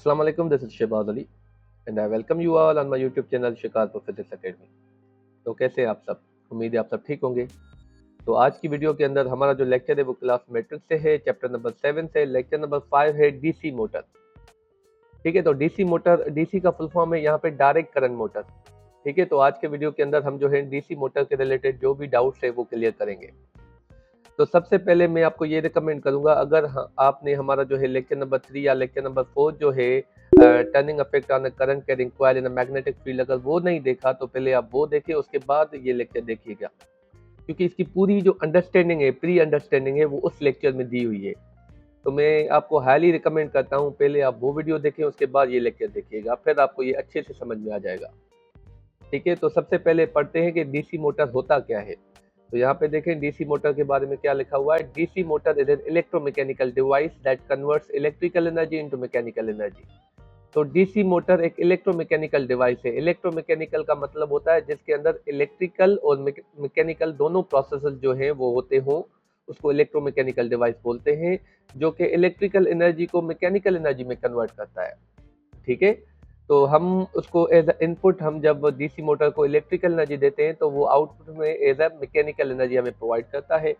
Assalamu alaikum, this is Shehbaz Ali and I welcome you all on my YouTube channel Shikarpur physics academy. तो कैसे हैं आप सब? उम्मीद है आप सब ठीक होंगे। तो आज की वीडियो के अंदर हमारा जो लेक्चर है वो क्लास मैट्रिक्स से है, चैप्टर नंबर 7 से। लेक्चर नंबर 5 है डीसी मोटर। ठीक है, तो डीसी मोटर, डीसी का फुल फॉर्म है यहाँ पे डायरेक्ट करंट मोटर। ठीक है, तो आज के वीडियो के अंदर हम जो है डीसी मोटर के रिलेटेड जो भी डाउट्स है वो क्लियर करेंगे। तो सबसे पहले मैं आपको ये रिकमेंड करूंगा, अगर आपने हमारा जो है लेक्चर नंबर 3 या लेक्चर नंबर 4 जो है turning effect on current carrying coil in a magnetic field, अगर वो नहीं देखा तो पहले आप वो देखिए, उसके बाद ये लेक्चर देखिएगा, क्योंकि इसकी पूरी जो अंडरस्टैंडिंग है, प्री अंडरस्टैंडिंग है, वो उस लेक्चर में दी हुई है। तो मैं आपको हाईली रिकमेंड करता हूँ पहले आप वो वीडियो देखें, उसके बाद ये लेक्चर देखिएगा, फिर आपको ये अच्छे से समझ में आ जाएगा। ठीक है, तो सबसे पहले पढ़ते हैं कि डीसी मोटर होता क्या है। तो यहाँ पे देखें डीसी मोटर के बारे में क्या लिखा हुआ है। DC motor is an electromechanical device that converts electrical energy into mechanical energy. तो डीसी मोटर एक इलेक्ट्रोमैकेनिकल डिवाइस है। इलेक्ट्रोमैकेनिकल का मतलब होता है जिसके अंदर इलेक्ट्रिकल और मैकेनिकल दोनों प्रोसेसेस जो हैं वो होते हों, उसको इलेक्ट्रोमैकेनिकल डिवाइस बोलते हैं, जो कि इलेक्ट्रिकल एनर्जी को मैकेनिकल एनर्जी में कन्वर्ट करता है। ठीक है, तो हम उसको एज इनपुट, हम जब डीसी मोटर को इलेक्ट्रिकल एनर्जी देते हैं तो वो आउटपुट में एज अ मैकेनिकल एनर्जी हमें प्रोवाइड करता है।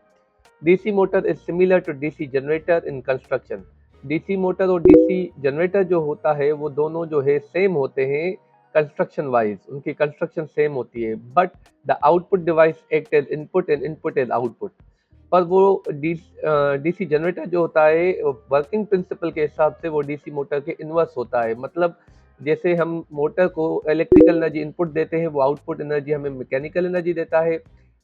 DC motor is similar to DC generator in construction. DC motor और डीसी जनरेटर जो होता है वो दोनों जो है सेम होते हैं कंस्ट्रक्शन वाइज, उनकी कंस्ट्रक्शन सेम होती है, but the output device act as input and input as output. पर वो डीसी जनरेटर जो होता है वर्किंग प्रिंसिपल के हिसाब से वो डीसी मोटर के इनवर्स होता है। मतलब जैसे हम मोटर को इलेक्ट्रिकल एनर्जी इनपुट देते हैं, वो आउटपुट एनर्जी हमें मैकेनिकल एनर्जी देता है।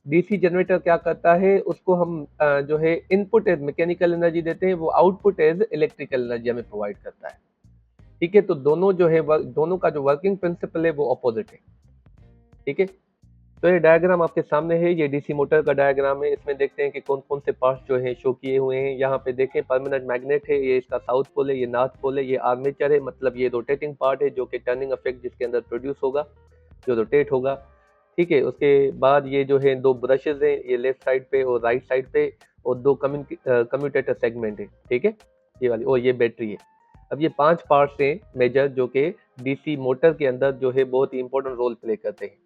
डीसी जनरेटर क्या करता है, उसको हम जो है इनपुट एज मैकेनिकल एनर्जी देते हैं, वो आउटपुट एज इलेक्ट्रिकल एनर्जी हमें प्रोवाइड करता है। ठीक है, तो दोनों जो है दोनों का जो वर्किंग प्रिंसिपल है वो ऑपोजिट है। ठीक है, तो ये डायग्राम आपके सामने है, ये डीसी मोटर का डायग्राम है। इसमें देखते हैं कि कौन कौन से पार्ट्स जो है शो किए हुए हैं। यहाँ पे देखें परमानेंट मैग्नेट है, ये इसका साउथ पोल है, ये नॉर्थ पोल है, ये आर्मेचर है, मतलब ये रोटेटिंग पार्ट है जो कि टर्निंग इफेक्ट जिसके अंदर प्रोड्यूस होगा, जो रोटेट होगा। ठीक है, उसके बाद ये जो है दो ब्रशेज हैं, ये लेफ्ट साइड पे और राइट साइड पे, और दो कम्यूटेटर सेगमेंट है। ठीक है, ये वाली, और ये बैटरी है। अब ये 5 पार्ट्स हैं मेजर, जो कि डीसी मोटर के अंदर जो है बहुत ही इंपॉर्टेंट रोल प्ले करते हैं।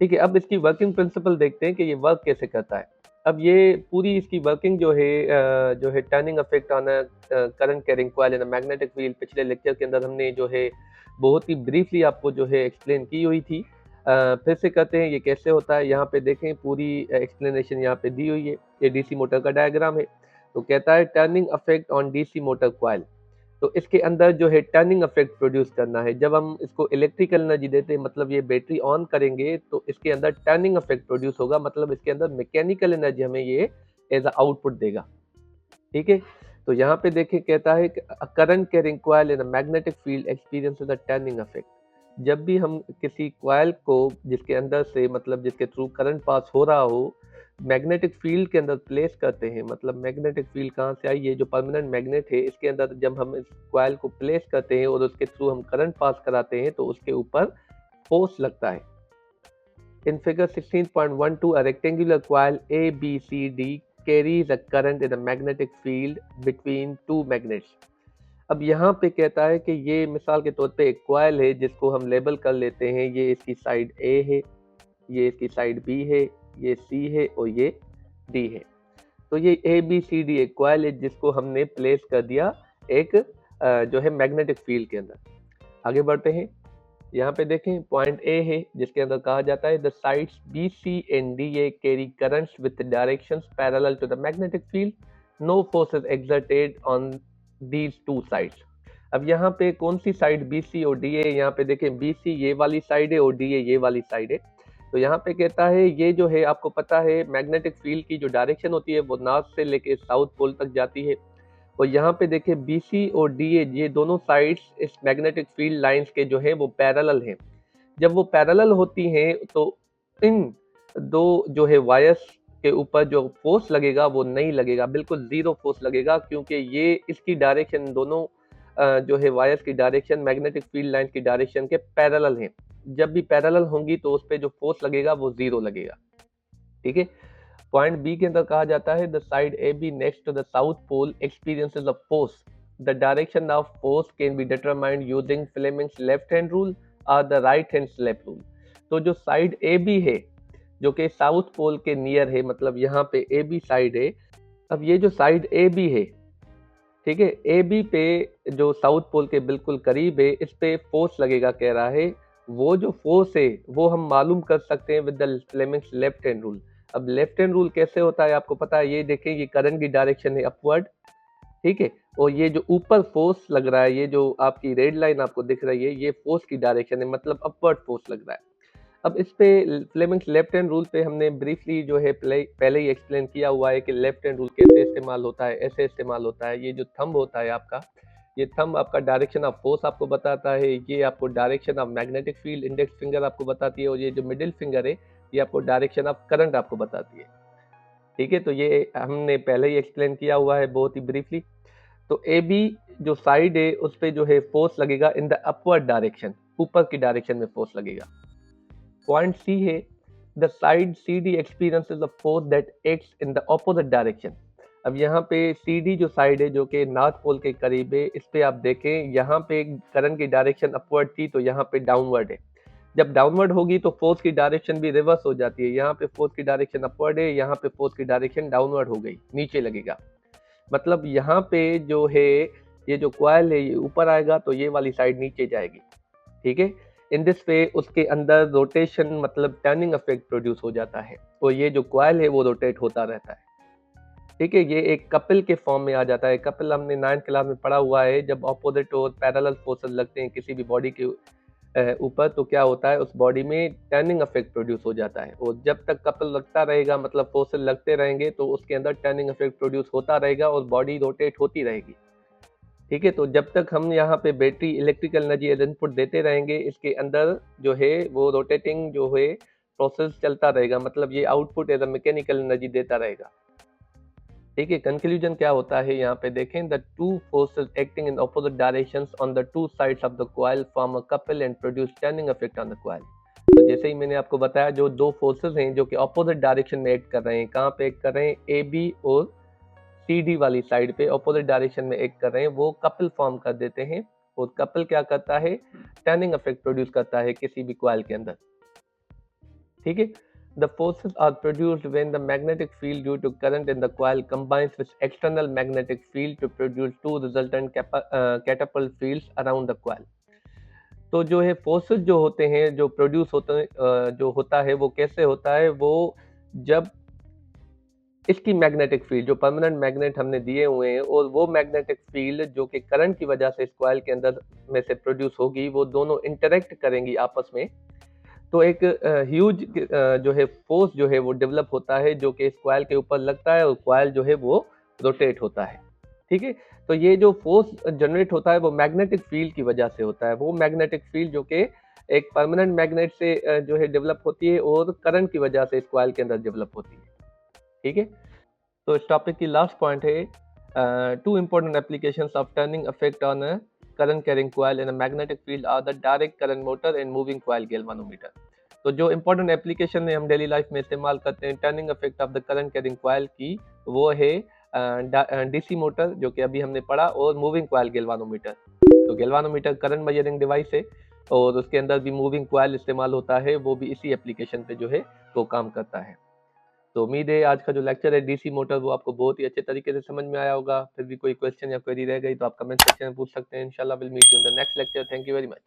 ठीक है, अब इसकी वर्किंग प्रिंसिपल देखते हैं कि ये वर्क कैसे करता है। अब ये पूरी इसकी वर्किंग जो है turning effect on current carrying coil in a magnetic field, पिछले लेक्चर के अंदर हमने जो है बहुत ही ब्रीफली आपको जो है एक्सप्लेन की हुई थी। फिर से करते हैं ये कैसे होता है। यहाँ पे देखें पूरी एक्सप्लेनेशन यहाँ पे दी हुई है। ये डीसी मोटर का डायग्राम है। तो कहता है turning effect on DC motor coil. तो इसके अंदर जो है टर्निंग इफेक्ट प्रोड्यूस करना है। जब हम इसको इलेक्ट्रिकल एनर्जी देते हैं, मतलब ये बैटरी ऑन करेंगे तो इसके अंदर टर्निंग इफेक्ट प्रोड्यूस होगा, मतलब इसके अंदर मैकेनिकल एनर्जी हमें ये एज अ आउटपुट देगा। ठीक है, तो यहाँ पे देखिए कहता है कि current carrying coil in a magnetic field experiences a turning effect. जब भी हम किसी कॉइल को जिसके अंदर से, मतलब जिसके थ्रू करंट पास हो रहा हो, मैग्नेटिक फील्ड के अंदर प्लेस करते हैं, मतलब मैग्नेटिक फील्ड कहाँ से आई, ये जो परमानेंट मैग्नेट है इसके अंदर जब हम इस कॉइल को प्लेस करते हैं और उसके थ्रू हम करंट पास कराते हैं तो उसके ऊपर फोर्स लगता है। In figure 16.12 a rectangular coil ABCD carries a current in a magnetic field between two magnets। अब यहाँ पे कहता है कि ये मिसाल के तौर पे एक कॉइल है जिसको हम लेबल कर लेते हैं, ये इसकी साइड A है, ये इसकी साइड B है, ये C है और ये D है। तो ये ABCD एक कॉइल है जिसको हमने प्लेस कर दिया एक जो है मैग्नेटिक फील्ड के अंदर। आगे बढ़ते हैं, यहाँ पे देखें पॉइंट ए है जिसके अंदर कहा जाता है the sides B C and D A carry currents with directions parallel to the magnetic field, no force is exerted on these two sides. अब यहाँ पे कौन सी साइड बी सी और डी ए, यहाँ पे देखें बी सी ये वाली साइड है और डी ए ये वाली साइड है। तो यहाँ पे कहता है ये जो है, आपको पता है मैग्नेटिक फील्ड की जो डायरेक्शन होती है वो नॉर्थ से लेके साउथ पोल तक जाती है। और यहाँ पे देखिए BC और DA ये दोनों साइड्स इस मैग्नेटिक फील्ड लाइंस के जो है वो पैरेलल हैं। जब वो पैरेलल होती हैं तो इन दो जो है वायर्स के ऊपर जो फोर्स लगेगा वो नहीं लगेगा, बिल्कुल जीरो फोर्स लगेगा, क्योंकि ये इसकी डायरेक्शन दोनों जो है वायर्स की डायरेक्शन मैग्नेटिक फील्ड लाइन की डायरेक्शन के पैरेलल हैं। जब भी पैरेलल होंगी तो उस पर जो फोर्स लगेगा वो जीरो लगेगा। ठीक है, पॉइंट बी के अंदर कहा जाता है the side A B next to the south pole experiences a force the direction of force can be determined using Fleming's left hand rule और the right hand slap rule. तो जो side A B है जो कि south pole के near है, मतलब यहाँ पे ए बी साइड है। अब ये जो साइड ए बी है, ठीक है, ए बी पे जो साउथ पोल के बिल्कुल करीब है, इस पे फोर्स लगेगा कह रहा है। वो जो फोर्स है वो हम मालूम कर सकते हैं with the Fleming's left hand rule. अब लेफ्ट हैंड रूल कैसे होता है आपको पता है, ये देखें, ये करंट की डायरेक्शन है अपवर्ड, ठीक है, और ये जो ऊपर फोर्स लग रहा है, ये जो आपकी रेड लाइन आपको दिख रही है, ये फोर्स की डायरेक्शन है, मतलब अपवर्ड फोर्स लग रहा है। अब इस पे फ्लेमिंग्स लेफ्ट हैंड रूल पे हमने ब्रीफली जो है पहले ही एक्सप्लेन किया हुआ है कि लेफ्ट हैंड रूल कैसे इस्तेमाल होता है, ऐसे इस्तेमाल होता है। ये जो थंब होता है आपका, ये थंब आपका डायरेक्शन ऑफ फोर्स आपको बताता है, ये आपको direction of magnetic field index finger आपको बताती है, और ये जो मिडिल फिंगर है ये आपको डायरेक्शन ऑफ करंट आपको बताती है, ठीक है। तो ये हमने पहले ही एक्सप्लेन किया हुआ है बहुत ही ब्रीफली। तो ए बी जो साइड है उस पर जो है फोर्स लगेगा इन द अपवर्ड डायरेक्शन, ऊपर की डायरेक्शन में फोर्स लगेगा। पॉइंट सी है, the side C D experiences a force that acts in the opposite direction. अब यहाँ पे सी डी जो साइड है जो कि नॉर्थ पोल के करीब है, इस पे आप देखें, यहाँ पे करंट की डायरेक्शन अपवर्ड थी तो यहाँ पे डाउनवर्ड है। जब डाउनवर्ड होगी तो फोर्स की डायरेक्शन भी रिवर्स हो जाती है। यहाँ पे फोर्स की डायरेक्शन अपवर्ड है, यहाँ पे फोर्स की डायरेक्शन डाउनवर्ड हो गई, नीचे लगेगा। मतलब यहाँ पे जो है ये जो कॉइल है ये ऊपर आएगा तो ये वाली साइड नीचे जाएगी, ठीक है। इन दिस वे उसके अंदर रोटेशन मतलब टर्निंग इफेक्ट प्रोड्यूस हो जाता है, और ये जो कॉइल है वो रोटेट होता रहता है, ठीक है। ये एक कपल के फॉर्म में आ जाता है। कपल हमने 9th क्लास में पढ़ा हुआ है, जब ऑपोजिट और पैरेलल फोर्सेस लगते हैं किसी भी बॉडी के ऊपर तो क्या होता है, उस बॉडी में टर्निंग इफेक्ट प्रोड्यूस हो जाता है। और जब तक कपल लगता रहेगा, मतलब फोर्सेस लगते रहेंगे, तो उसके अंदर टर्निंग इफेक्ट प्रोड्यूस होता रहेगा और बॉडी रोटेट होती रहेगी, ठीक है। तो जब तक हम यहाँ पे battery electrical energy as input देते रहेंगे, इसके अंदर जो है वो रोटेटिंग जो है प्रोसेस चलता रहेगा, मतलब ये output as a mechanical energy देता रहेगा, ठीक है। कंक्लूजन क्या होता है यहाँ पे देखें, the two forces acting in opposite directions on the two sides of the coil form a couple and produce turning effect on the coil. तो जैसे ही मैंने आपको बताया, जो दो फोर्सेस हैं जो कि ऑपोजिट डायरेक्शन में एक्ट कर रहे हैं, कहाँ पे एक्ट कर रहे हैं, ए बी और सी डी वाली साइड पे ऑपोजिट डायरेक्शन में एक्ट कर रहे हैं, वो कपल फॉर्म कर देते हैं। और कपल क्या करता है, टर्निंग इफेक्ट प्रोड्यूस करता है किसी भी कॉइल के अंदर, ठीक है। The forces are produced when the magnetic field due to current in the coil combines with external magnetic field to produce two resultant catapult fields around the coil. तो जो है फोर्सेस जो होते हैं, जो प्रोड्यूस होते हैं, जो होता है वो कैसे होता है, वो जब इसकी मैग्नेटिक फील्ड जो परमानेंट मैग्नेट हमने दिए हुए हैं और वो मैग्नेटिक फील्ड जो कि करंट की वजह से इस कॉइल के अंदर में से प्रोड्यूस होगी, वो दोनों इंटरेक्ट करेंगी आपस में, तो एक ह्यूज जो है फोर्स जो है वो डेवलप होता है, जो कि इस कॉइल के ऊपर लगता है और कॉइल जो है वो रोटेट होता है, ठीक है। तो ये जो फोर्स जनरेट होता है वो मैग्नेटिक फील्ड की वजह से होता है। वो मैग्नेटिक फील्ड जो कि एक परमानेंट मैग्नेट से जो है डेवलप होती है और करंट की वजह से इस कॉइल के अंदर डेवलप होती है, ठीक है। तो इस टॉपिक की लास्ट पॉइंट है, two important applications of turning effect on a current carrying coil in a magnetic field are the direct current motor and moving coil galvanometer. तो जो इंपॉर्टेंट एप्लीकेशन है हम डेली लाइफ में इस्तेमाल करते हैं turning effect of the current carrying coil की, वो है डीसी मोटर जो कि अभी हमने पढ़ा, और मूविंग कॉइल गैल्वानोमीटर। तो गैल्वानोमीटर करंट मेजरिंग डिवाइस है और उसके अंदर भी मूविंग कॉइल इस्तेमाल होता है, वो भी इसी एप्लीकेशन पे जो है वो काम करता है। तो उम्मीद है आज का जो लेक्चर है डीसी मोटर वो आपको बहुत ही अच्छे तरीके से समझ में आया होगा। फिर भी कोई क्वेश्चन या क्वेरी रह गई तो आप कमेंट सेक्शन में पूछ सकते हैं। इंशाल्लाह will meet you in the next lecture. Thank you very much.